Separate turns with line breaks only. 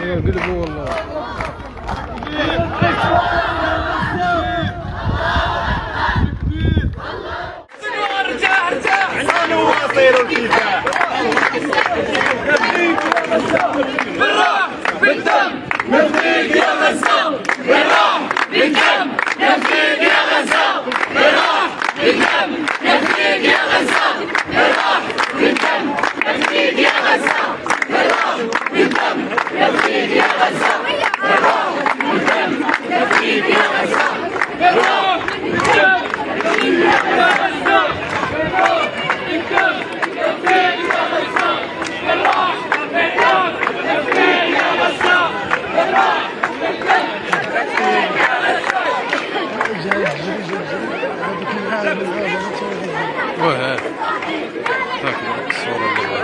قلبوا والله.
وصير الكفاح بالراح بالدم نفديك يا غزال، بالراح بالدم نفديك يا غزال، بالراح بالدم نفديك يا غزال، بالراح بالدم نفديك يا غزال، بالراح بالدم نفديك يا غزال، بالراح بالدم نفديك يا غزال، بالراح بالدم نفديك يا غزال.
واه الصورة اللي